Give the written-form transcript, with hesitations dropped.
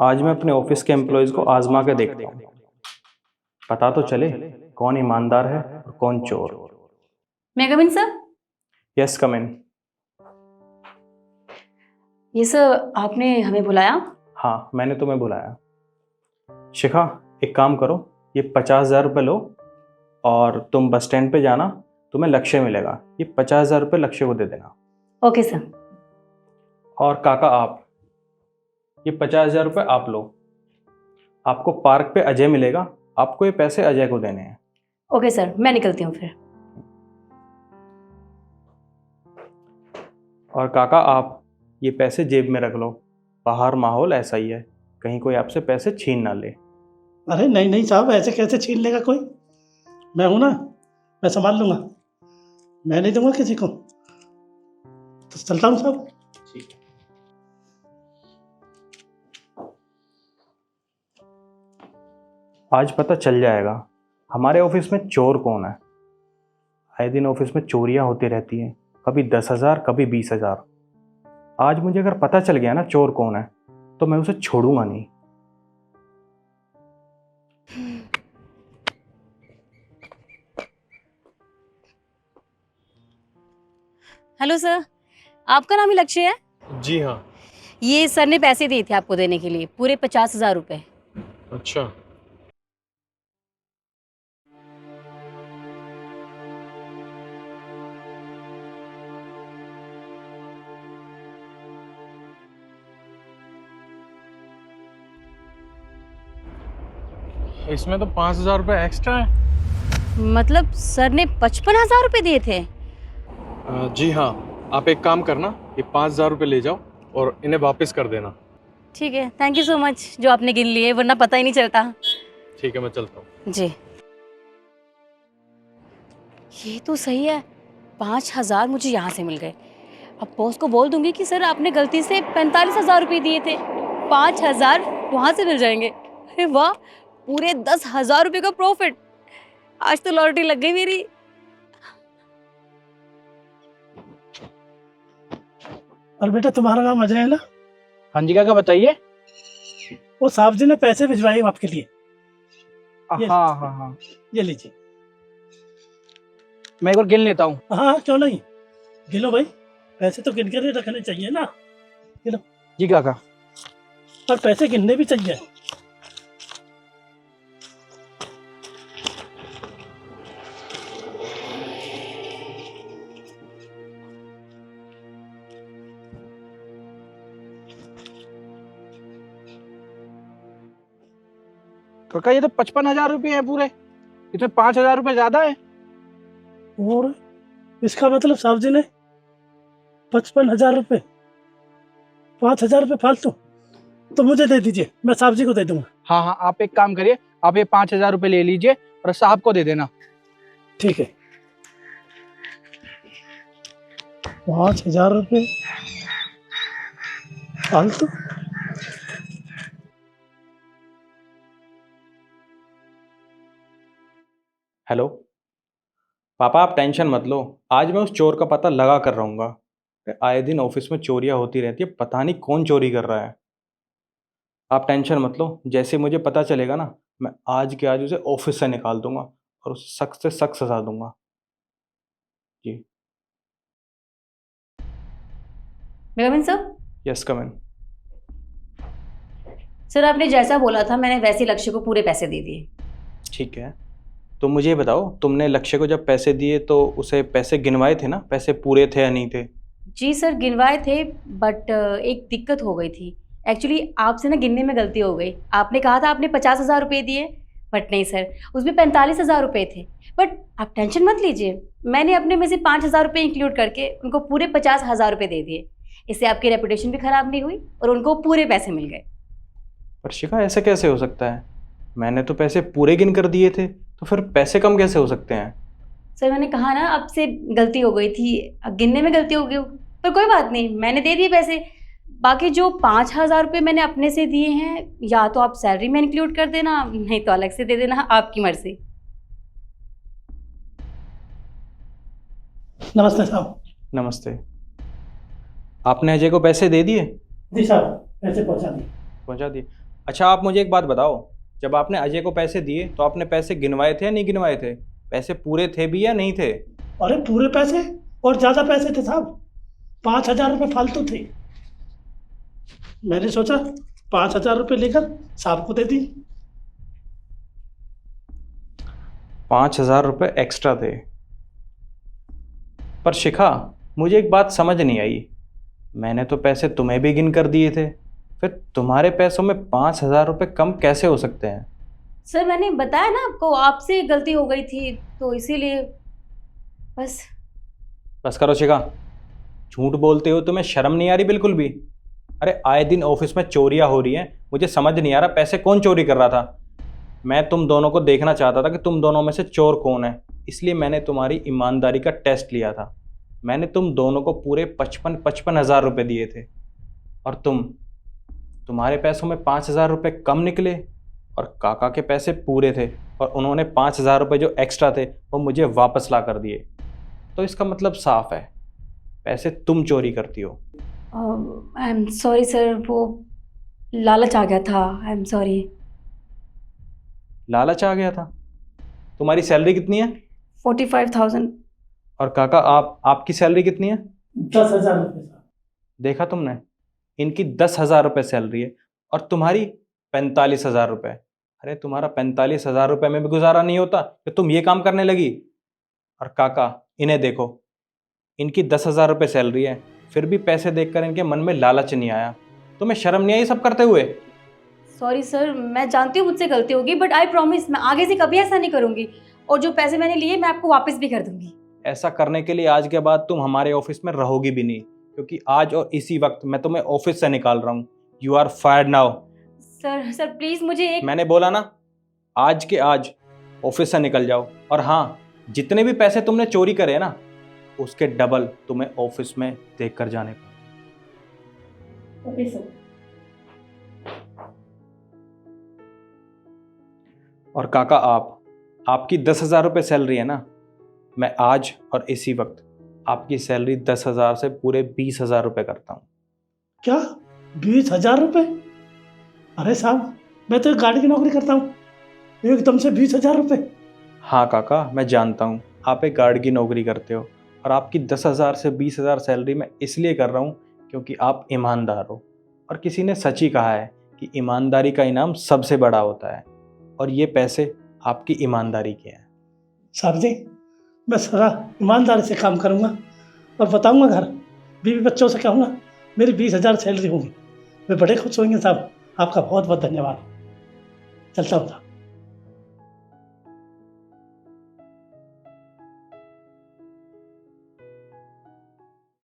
आज मैं अपने ऑफिस के एम्प्लॉयज़ को आजमा के देखता हूँ, पता तो चले कौन ईमानदार है और कौन चोर। मैं कम इन सर। यस कम इन। ये सर आपने हमें बुलाया? हाँ, मैंने तुम्हें बुलाया। शिखा, एक काम करो, ये 50,000 रुपये लो और तुम बस स्टैंड पे जाना, तुम्हें लक्ष्य मिलेगा। ये 50,000 रुपये लक्ष्य को दे देना। Okay sir. और काका आप, ये 50,000 रुपये आप लो। आपको पार्क पे अजय मिलेगा, आपको ये पैसे अजय को देने हैं। ओके सर, मैं निकलती हूँ फिर। और काका आप, ये पैसे जेब में रख लो। बाहर माहौल ऐसा ही है, कहीं कोई आपसे पैसे छीन ना ले। अरे नहीं नहीं साहब, ऐसे कैसे छीन लेगा कोई। मैं हूं ना, मैं संभाल लूंगा। मैं नहीं दूंगा किसी को। तो चलता हूँ साहब। ठीक है। आज पता चल जाएगा हमारे ऑफिस में चोर कौन है। आए दिन ऑफिस में चोरियां होती रहती हैं, कभी 10,000 कभी 20,000। आज मुझे अगर पता चल गया ना चोर कौन है, तो मैं उसे छोड़ूंगा नहीं। हेलो सर, आपका नाम ही लक्ष्य है? जी हाँ। ये सर ने पैसे दिए थे आपको देने के लिए, पूरे 50,000 रुपये। अच्छा, इसमें तो 5,000 रुपये एक्स्ट्रा है। मतलब सर ने 55,000 रुपये दिए थे? जी हाँ, आप एक काम करना, ये 5,000 रुपये ले जाओ और इन्हें वापस कर देना। ठीक है, थैंक यू सो मच जो आपने गिन लिए, वरना पता ही नहीं चलता। ठीक है, मैं चलता हूँ। जी, ये तो सही है, 5,000 मुझे यहाँ से मिल गए। अब बॉस को बोल दूंगी कि सर आपने गलती से 45,000 रुपये दिए थे, 5,000 वहाँ से मिल जाएंगे। अरे वाह, पूरे 10,000 रुपये का प्रॉफिट। आज तो लॉटरी लग गई मेरी। और बेटा तुम्हारा नाम अजय है ना? हाँ जी काका बताइए। वो साहब जी ने पैसे भिजवाए आपके लिए। ये- हाँ हाँ हाँ, ये लीजिए। मैं एक बार गिन लेता हूँ। हाँ क्यों नहीं, गिनो भाई। पैसे तो गिन कर ही रखने चाहिए ना, जी काका। और पैसे गिनने भी चाहिए। काका ये तो 55,000 रुपये है पूरे, इसमें 5,000 रुपये ज्यादा है। और इसका मतलब साहब जी ने 55,000 रुपये, 5,000 रुपये फालतू। तो मुझे दे दीजिए, मैं साहब जी को दे दूंगा। हाँ हाँ, आप एक काम करिए, आप ये 5,000 रुपये ले लीजिए और साहब को दे देना। ठीक है, 5,000 रुपये फालतू। हेलो पापा, आप टेंशन मत लो, आज मैं उस चोर का पता लगा कर रहूँगा। आए दिन ऑफिस में चोरियां होती रहती है, पता नहीं कौन चोरी कर रहा है। आप टेंशन मत लो, जैसे मुझे पता चलेगा ना, मैं आज के आज उसे ऑफिस से निकाल दूंगा और उसे सख्त से सख्त सजा दूंगा। जी। मैं कम इन सर? यस कम इन। सर आपने जैसा बोला था मैंने वैसे ही लक्ष्य को पूरे पैसे दे दिए। ठीक है, तो मुझे ये बताओ, तुमने लक्ष्य को जब पैसे दिए तो उसे पैसे गिनवाए थे ना? पैसे पूरे थे या नहीं थे? जी सर गिनवाए थे, बट एक दिक्कत हो गई थी। एक्चुअली आपसे ना गिनने में गलती हो गई। आपने कहा था आपने 50,000 रुपये दिए, बट नहीं सर, उसमें 45,000 रुपये थे। बट आप टेंशन मत लीजिए, मैंने अपने में से 5,000 रुपये इंक्लूड करके उनको पूरे 50,000 रुपये दे दिए। इससे आपकी रेपुटेशन भी खराब नहीं हुई और उनको पूरे पैसे मिल गए। पर शिखा, ऐसे कैसे हो सकता है? मैंने तो पैसे पूरे गिन कर दिए थे, तो फिर पैसे कम कैसे हो सकते हैं? सर मैंने कहा ना आपसे गलती हो गई थी, गिनने में गलती हो गई, पर कोई बात नहीं, मैंने दे दिए पैसे। बाकी जो 5,000 रुपये मैंने अपने से दिए हैं, या तो आप सैलरी में इंक्लूड कर देना, नहीं तो अलग से दे देना, आपकी मर्जी। नमस्ते साहब। नमस्ते। आपने अजय को पैसे दे दिए? जी साहब, पैसे पहुंचा दिए। पहुंचा दिए। अच्छा आप मुझे एक बात बताओ, जब आपने अजय को पैसे दिए तो आपने पैसे गिनवाए थे या नहीं गिनवाए थे? पैसे पूरे थे भी या नहीं थे? अरे पूरे पैसे और ज़्यादा पैसे थे साहब, 5,000 रुपये फालतू थे। मैंने सोचा 5,000 रुपये लेकर साहब को दे दी। 5,000 रुपये एक्स्ट्रा थे। पर शिखा, मुझे एक बात समझ नहीं आई, मैंने तो पैसे तुम्हें भी गिन कर दिए थे, फिर तुम्हारे पैसों में 5,000 रुपये कम कैसे हो सकते हैं? सर मैंने बताया ना आपको, आपसे गलती हो गई थी तो इसीलिए बस। बस करो शिखा, झूठ बोलते हो, तुम्हें शर्म नहीं आ रही बिल्कुल भी? अरे आए दिन ऑफिस में चोरियां हो रही हैं, मुझे समझ नहीं आ रहा पैसे कौन चोरी कर रहा था। मैं तुम दोनों को देखना चाहता था कि तुम दोनों में से चोर कौन है, इसलिए मैंने तुम्हारी ईमानदारी का टेस्ट लिया था। मैंने तुम दोनों को पूरे 55 हज़ार रुपये दिए थे और तुम्हारे पैसों में 5,000 रुपये कम निकले और काका के पैसे पूरे थे और उन्होंने 5,000 रुपये जो एक्स्ट्रा थे वो मुझे वापस ला कर दिए। तो इसका मतलब साफ है, पैसे तुम चोरी करती हो। आई एम सॉरी सर, वो लालच आ गया था, आई एम सॉरी। लालच आ गया था? तुम्हारी सैलरी कितनी है? 45,000। और काका आपकी सैलरी कितनी है? 10,000 रुपये साहब। देखा तुमने, इनकी 10,000 रुपये सैलरी है और तुम्हारी 45,000 रुपये। अरे तुम्हारा 45,000 रुपये में भी गुजारा नहीं होता कि तुम ये काम करने लगी? और काका इन्हें देखो, इनकी 10,000 रुपये सैलरी है, फिर भी पैसे देखकर इनके मन में लालच नहीं आया। तुम्हें शर्म नहीं आई सब करते हुए? सॉरी सर, मैं जानती हूँ मुझसे गलती होगी, बट आई प्रॉमिस मैं आगे से कभी ऐसा नहीं करूँगी और जो पैसे मैंने लिए मैं आपको वापस भी कर दूँगी। ऐसा करने के लिए आज के बाद तुम हमारे ऑफिस में रहोगी भी नहीं, क्योंकि आज और इसी वक्त मैं तुम्हें ऑफिस से निकाल रहा हूँ। You are fired now. Sir please मुझे एक। मैंने बोला ना, आज के आज ऑफिस से निकल जाओ। और हाँ, जितने भी पैसे तुमने चोरी करे ना, उसके डबल तुम्हें ऑफिस में देख कर जाने को। Okay sir. और काका आपकी 10,000 रुपये सैलरी है ना, मैं आज और इसी वक्त आपकी सैलरी 10,000 से पूरे 20,000 रुपये करता हूँ। क्या 20,000 रुपये? अरे साहब, मैं तो एक गाड़ी की नौकरी करता हूँ, एकदम से 20,000 रुपये? हाँ काका, मैं जानता हूँ आप एक गार्ड की नौकरी करते हो और आपकी 10,000 से 20,000 सैलरी मैं इसलिए कर रहा हूँ क्योंकि आप ईमानदार हो। और किसी ने सच ही कहा है कि ईमानदारी का इनाम सबसे बड़ा होता है, और ये पैसे आपकी ईमानदारी के हैं। साहब जी, मैं सारा ईमानदारी से काम करूँगा और बताऊँगा घर, बीवी बच्चों से कहूँगा मेरी 20,000 सैलरी होगी, वे बड़े खुश होंगे साहब। आपका बहुत बहुत धन्यवाद। चलता हूँ साहब।